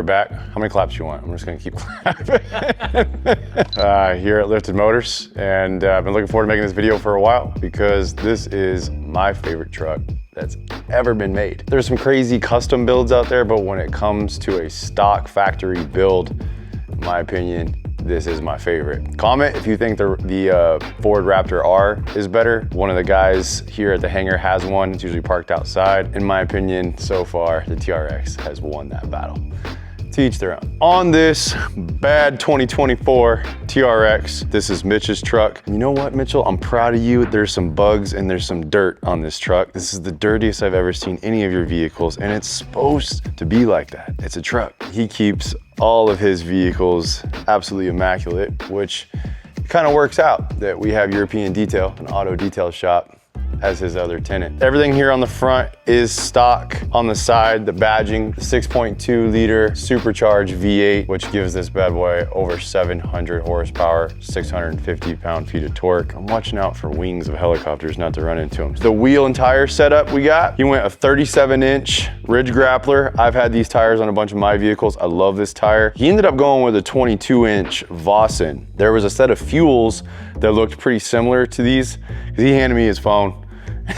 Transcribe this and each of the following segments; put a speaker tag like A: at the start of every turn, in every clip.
A: her back. How many claps you want? I'm just gonna keep clapping. Here at Lifted Motors, and I've been looking forward to making this video for a while because this is my favorite truck that's ever been made. There's some crazy custom builds out there, but when it comes to a stock factory build, in my opinion, this is my favorite. Comment if you think the Ford Raptor R is better. One of the guys here at the hangar has one. It's usually parked outside. In my opinion, so far, the TRX has won that battle. To each their own. On this bad 2024 TRX, this is Mitch's truck. You know what, Mitchell? I'm proud of you. There's some bugs and there's some dirt on this truck. This is the dirtiest I've ever seen any of your vehicles, and it's supposed to be like that. It's a truck. He keeps all of his vehicles absolutely immaculate, which kind of works out that we have European Detail, an auto detail shop, as his other tenant. Everything here on the front is stock. On the side, the badging, 6.2 liter supercharged V8, which gives this bad boy over 700 horsepower, 650 pound-feet of torque. I'm watching out for wings of helicopters not to run into them. The wheel and tire setup we got, he went a 37-inch Ridge Grappler. I've had these tires on a bunch of my vehicles. I love this tire. He ended up going with a 22-inch Vossen. There was a set of fuels that looked pretty similar to these, because he handed me his phone.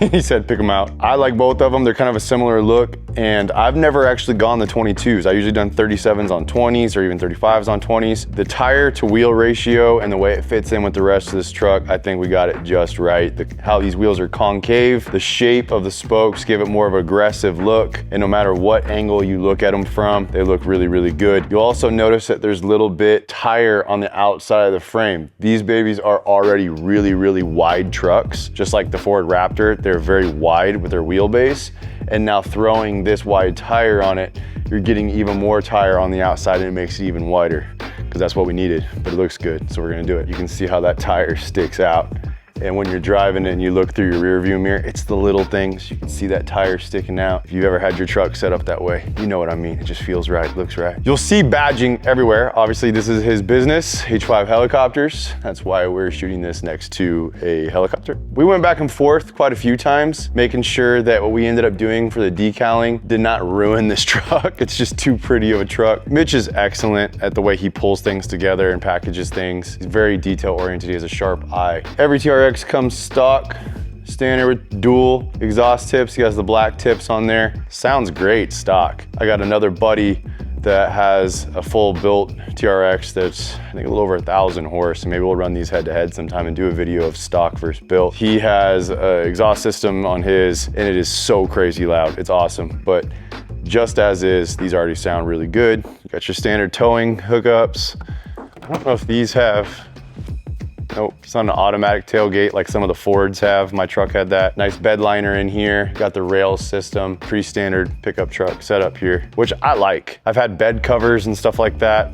A: He said pick them out. I like both of them. They're kind of a similar look, and I've never actually gone the 22s. I usually done 37s on 20s or even 35s on 20s. The tire to wheel ratio and the way it fits in with the rest of this truck, I think we got it just right. How these wheels are concave, the shape of the spokes give it more of an aggressive look, and no matter what angle you look at them from, they look really, really good. You'll also notice that there's a little bit tire on the outside of the frame. These babies are already really, really wide trucks, just like the Ford Raptor. They're very wide with their wheelbase, and now throwing this wide tire on it, you're getting even more tire on the outside, and it makes it even wider, because that's what we needed, but it looks good, so we're gonna do it. You can see how that tire sticks out, and when you're driving and you look through your rear view mirror, it's the little things. You can see that tire sticking out. If you've ever had your truck set up that way, you know what I mean. It just feels right, looks right. You'll see badging everywhere. Obviously, this is his business, H5 Helicopters. That's why we're shooting this next to a helicopter. We went back and forth quite a few times, making sure that what we ended up doing for the decaling did not ruin this truck. It's just too pretty of a truck. Mitch is excellent at the way he pulls things together and packages things. He's very detail oriented. He has a sharp eye. Every TRX comes stock, standard with dual exhaust tips. He has the black tips on there. Sounds great stock. I got another buddy that has a full built TRX that's I think a little over 1,000 horse, and maybe we'll run these head to head sometime and do a video of stock versus built. He has an exhaust system on his, and it is so crazy loud. It's awesome, but just as is, these already sound really good. You got your standard towing hookups. I don't know if these have, nope, it's not an automatic tailgate like some of the Fords have. My truck had that. Nice bed liner in here. Got the rail system, pretty standard pickup truck setup here, which I like. I've had bed covers and stuff like that,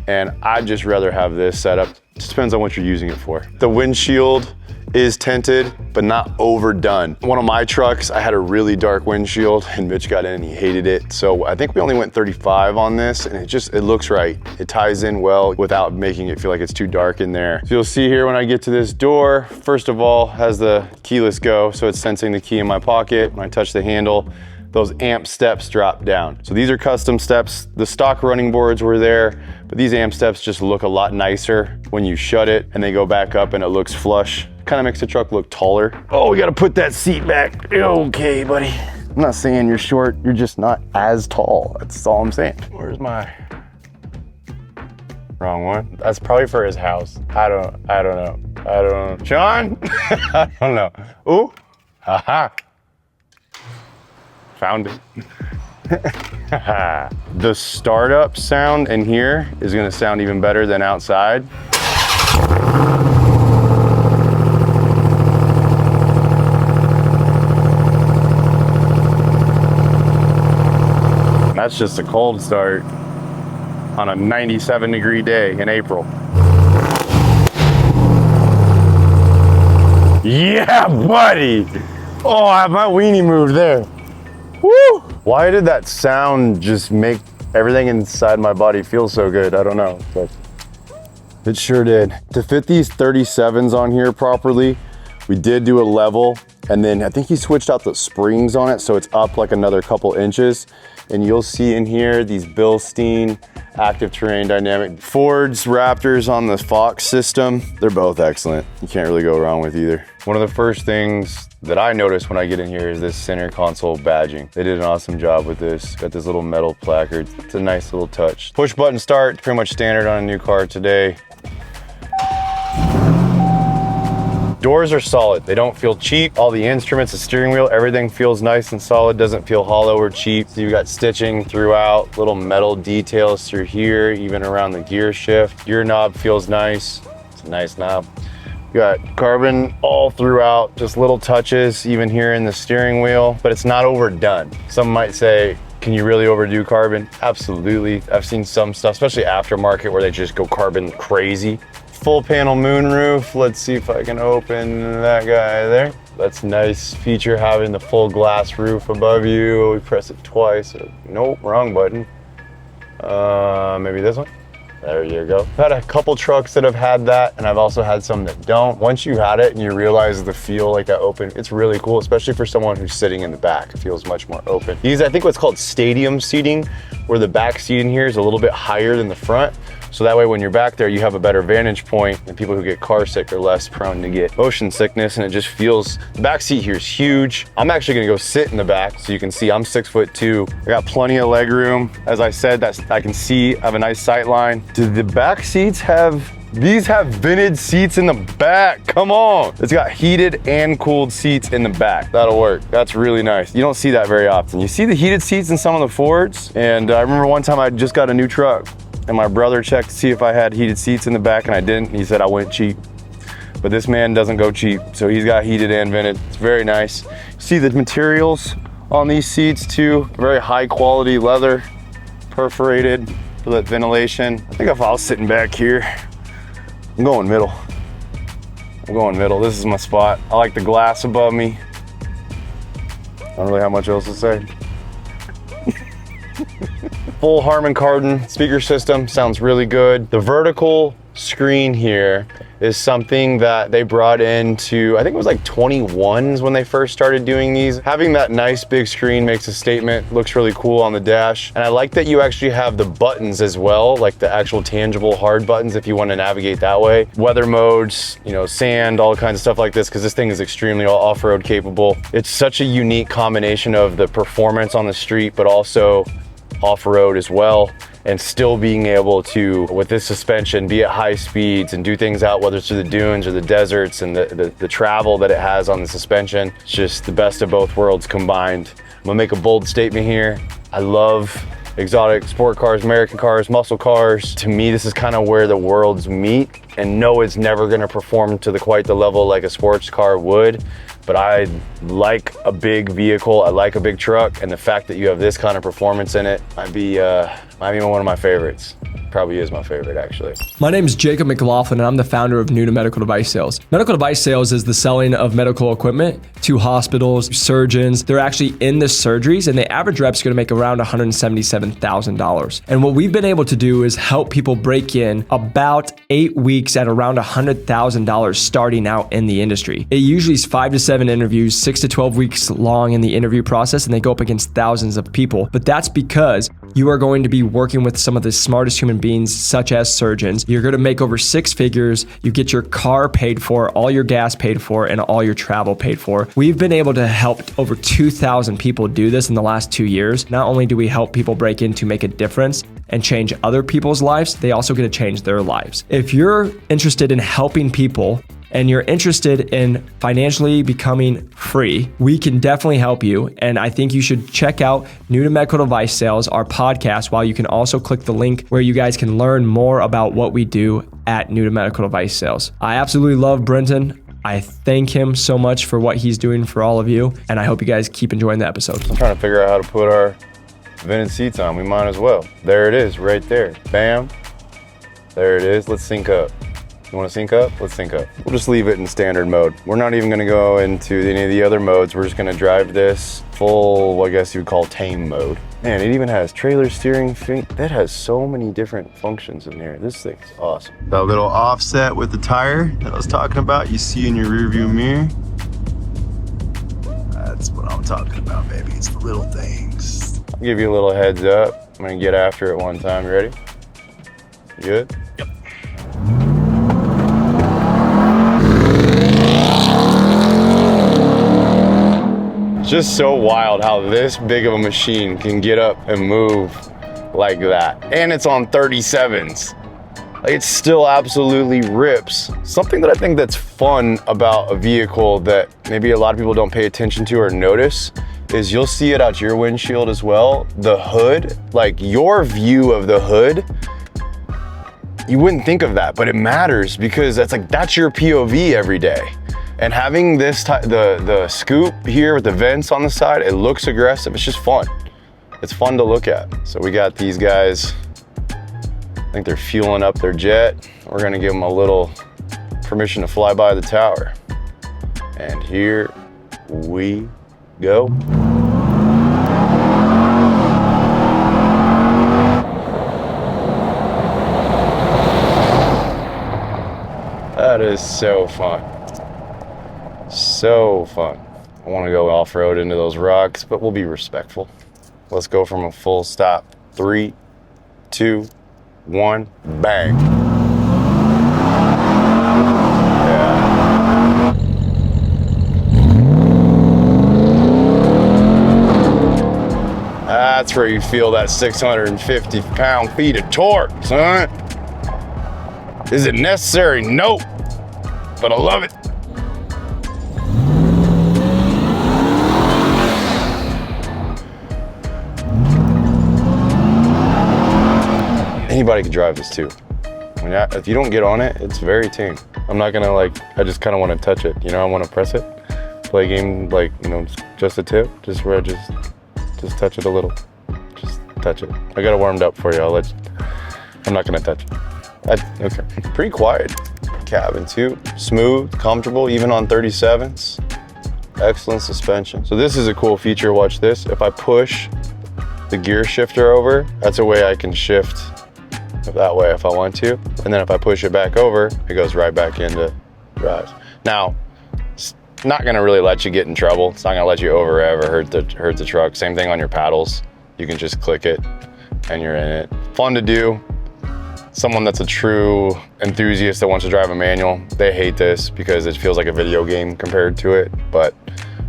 A: and I'd just rather have this setup. Just depends on what you're using it for. The windshield is tinted, but not overdone. One of my trucks, I had a really dark windshield, and Mitch got in and he hated it. So I think we only went 35 on this, and it looks right. It ties in well without making it feel like it's too dark in there. So you'll see here when I get to this door, first of all, has the keyless go, so it's sensing the key in my pocket. When I touch the handle, those amp steps drop down. So these are custom steps. The stock running boards were there, but these amp steps just look a lot nicer when you shut it and they go back up and it looks flush. Kind of makes the truck look taller. Oh, we gotta put that seat back. Okay, buddy. I'm not saying you're short, you're just not as tall. That's all I'm saying. Where's my, wrong one? That's probably for his house. I don't know. Sean? I don't know. Ooh, haha. Found it. The startup sound in here is gonna sound even better than outside. That's just a cold start on a 97-degree day in April. Yeah, buddy. Oh, my weenie moved there. Woo! Why did that sound just make everything inside my body feel so good? I don't know, but it sure did. To fit these 37s on here properly, we did do a level And then I think he switched out the springs on it, so it's up like another couple inches. And you'll see in here these Bilstein active terrain dynamic. Ford's Raptors on the Fox system, they're both excellent. You can't really go wrong with either. One of the first things that I notice when I get in here is this center console badging. They did an awesome job with this. Got this little metal placard. It's a nice little touch. Push button start, pretty much standard on a new car today. Doors are solid. They don't feel cheap. All the instruments, the steering wheel, everything feels nice and solid. Doesn't feel hollow or cheap. So you've got stitching throughout, little metal details through here, even around the gear shift. Gear knob feels nice. It's a nice knob. You got carbon all throughout, just little touches, even here in the steering wheel, but it's not overdone. Some might say, can you really overdo carbon? Absolutely. I've seen some stuff, especially aftermarket, where they just go carbon crazy. Full panel moonroof. Let's see if I can open that guy there. That's a nice feature, having the full glass roof above you. We press it twice. Nope, wrong button. Maybe this one. There you go. I've had a couple trucks that have had that, and I've also had some that don't. Once you had it and you realize the feel like that open, it's really cool, especially for someone who's sitting in the back. It feels much more open. These, I think what's called stadium seating, where the back seat in here is a little bit higher than the front. So that way when you're back there, you have a better vantage point, and people who get car sick are less prone to get motion sickness, and it just feels, the back seat here is huge. I'm actually gonna go sit in the back so you can see I'm 6'2". I got plenty of leg room. As I said, I can see, I have a nice sight line. Do the back seats these have vented seats in the back? Come on. It's got heated and cooled seats in the back. That'll work. That's really nice. You don't see that very often. You see the heated seats in some of the Fords, and I remember one time I just got a new truck, and my brother checked to see if I had heated seats in the back, and I didn't. He said I went cheap. But this man doesn't go cheap, so he's got heated and vented. It's very nice. See the materials on these seats too. Very high quality leather, perforated for that ventilation. I think if I was sitting back here, I'm going middle. I'm going middle. This is my spot. I like the glass above me. I don't really have much else to say. Full Harman Kardon speaker system, sounds really good. The vertical screen here is something that they brought into, I think it was like 21s when they first started doing these. Having that nice big screen makes a statement, looks really cool on the dash. And I like that you actually have the buttons as well, like the actual tangible hard buttons if you want to navigate that way. Weather modes, you know, sand, all kinds of stuff like this, because this thing is extremely off-road capable. It's such a unique combination of the performance on the street, but also off-road as well, and still being able to, with this suspension, be at high speeds and do things out, whether it's through the dunes or the deserts, and the travel that it has on the suspension. It's just the best of both worlds combined. I'm gonna make a bold statement here. I love exotic sport cars, American cars, muscle cars. To me, this is kind of where the worlds meet, and no, it's never gonna perform to quite the level like a sports car would. But I like a big vehicle, I like a big truck, and the fact that you have this kind of performance in it might be one of my favorites. Probably is my favorite, actually.
B: My name is Jacob McLaughlin, and I'm the founder of Nuna Medical Device Sales. Medical device sales is the selling of medical equipment to hospitals, surgeons. They're actually in the surgeries, and the average rep's gonna make around $177,000. And what we've been able to do is help people break in about 8 weeks at around $100,000 starting out in the industry. It usually is 5 to 7 interviews, 6 to 12 weeks long in the interview process, and they go up against thousands of people. But that's because you are going to be working with some of the smartest human beings, such as surgeons. You're going to make over 6 figures. You get your car paid for, all your gas paid for, and all your travel paid for. We've been able to help over 2,000 people do this in the last 2 years. Not only do we help people break in to make a difference and change other people's lives, they also get to change their lives. If you're interested in helping people and you're interested in financially becoming free, we can definitely help you. And I think you should check out Nuna Medical Device Sales, our podcast, while you can also click the link where you guys can learn more about what we do at Nuna Medical Device Sales. I absolutely love Brenton. I thank him so much for what he's doing for all of you. And I hope you guys keep enjoying the episode.
A: I'm trying to figure out how to put our vented seats on. We might as well. There it is, right there. Bam. There it is. Let's sync up. You want to sync up? Let's sync up. We'll just leave it in standard mode. We're not even going to go into any of the other modes. We're just going to drive this full, I guess you would call tame mode. Man, it even has trailer steering. That has so many different functions in here. This thing's awesome. That little offset with the tire that I was talking about, you see in your rearview mirror.
C: That's what I'm talking about, baby. It's the little things.
A: I'll give you a little heads up. I'm gonna get after it one time. You ready? You good?
C: Yep.
A: Just so wild how this big of a machine can get up and move like that. And it's on 37s. Like, it still absolutely rips. Something that I think that's fun about a vehicle that maybe a lot of people don't pay attention to or notice is you'll see it out your windshield as well. The hood, like your view of the hood, you wouldn't think of that, but it matters because that's your POV every day. And having this, the scoop here with the vents on the side, it looks aggressive. It's just fun. It's fun to look at. So we got these guys, I think they're fueling up their jet. We're gonna give them a little permission to fly by the tower. And here we go. That is so fun. So fun. I want to go off-road into those rocks, but we'll be respectful. Let's go from a full stop. 3, 2, 1, bang. Yeah. That's where you feel that 650 pound-feet of torque, son. Is it necessary? Nope. But I love it. Anybody can drive this too. If you don't get on it, it's very tame. I'm not gonna I just kind of want to touch it. You know, I want to press it, play a game just a tip, just where I just touch it a little. Just touch it. I got it warmed up for you. I'm not gonna touch it. Okay, pretty quiet cabin too. Smooth, comfortable, even on 37s. Excellent suspension. So this is a cool feature, watch this. If I push the gear shifter over, that's a way I can shift that way if I want to. And then if I push it back over, it goes right back into drive. Now, it's not gonna really let you get in trouble. It's not gonna let you over rev or hurt the truck. Same thing on your paddles. You can just click it and you're in it. Fun to do. Someone that's a true enthusiast that wants to drive a manual, they hate this because it feels like a video game compared to it. But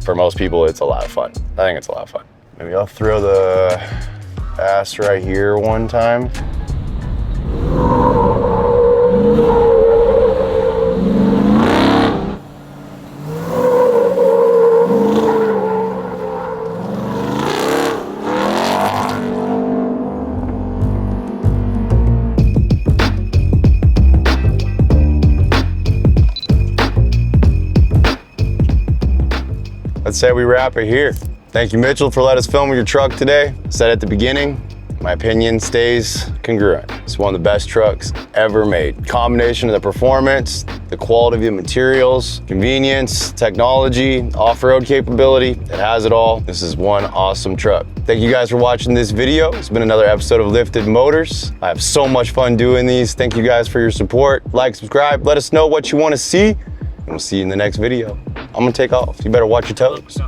A: for most people, it's a lot of fun. I think it's a lot of fun. Maybe I'll throw the ass right here one time. Let's say we wrap it here. Thank you, Mitchell, for letting us film your truck today. I said at the beginning, my opinion stays congruent. It's one of the best trucks ever made. Combination of the performance, the quality of the materials, convenience, technology, off-road capability, it has it all. This is one awesome truck. Thank you guys for watching this video. It's been another episode of Lifted Motors. I have so much fun doing these. Thank you guys for your support. Like, subscribe, let us know what you want to see, and we'll see you in the next video. I'm gonna take off. You better watch your toes.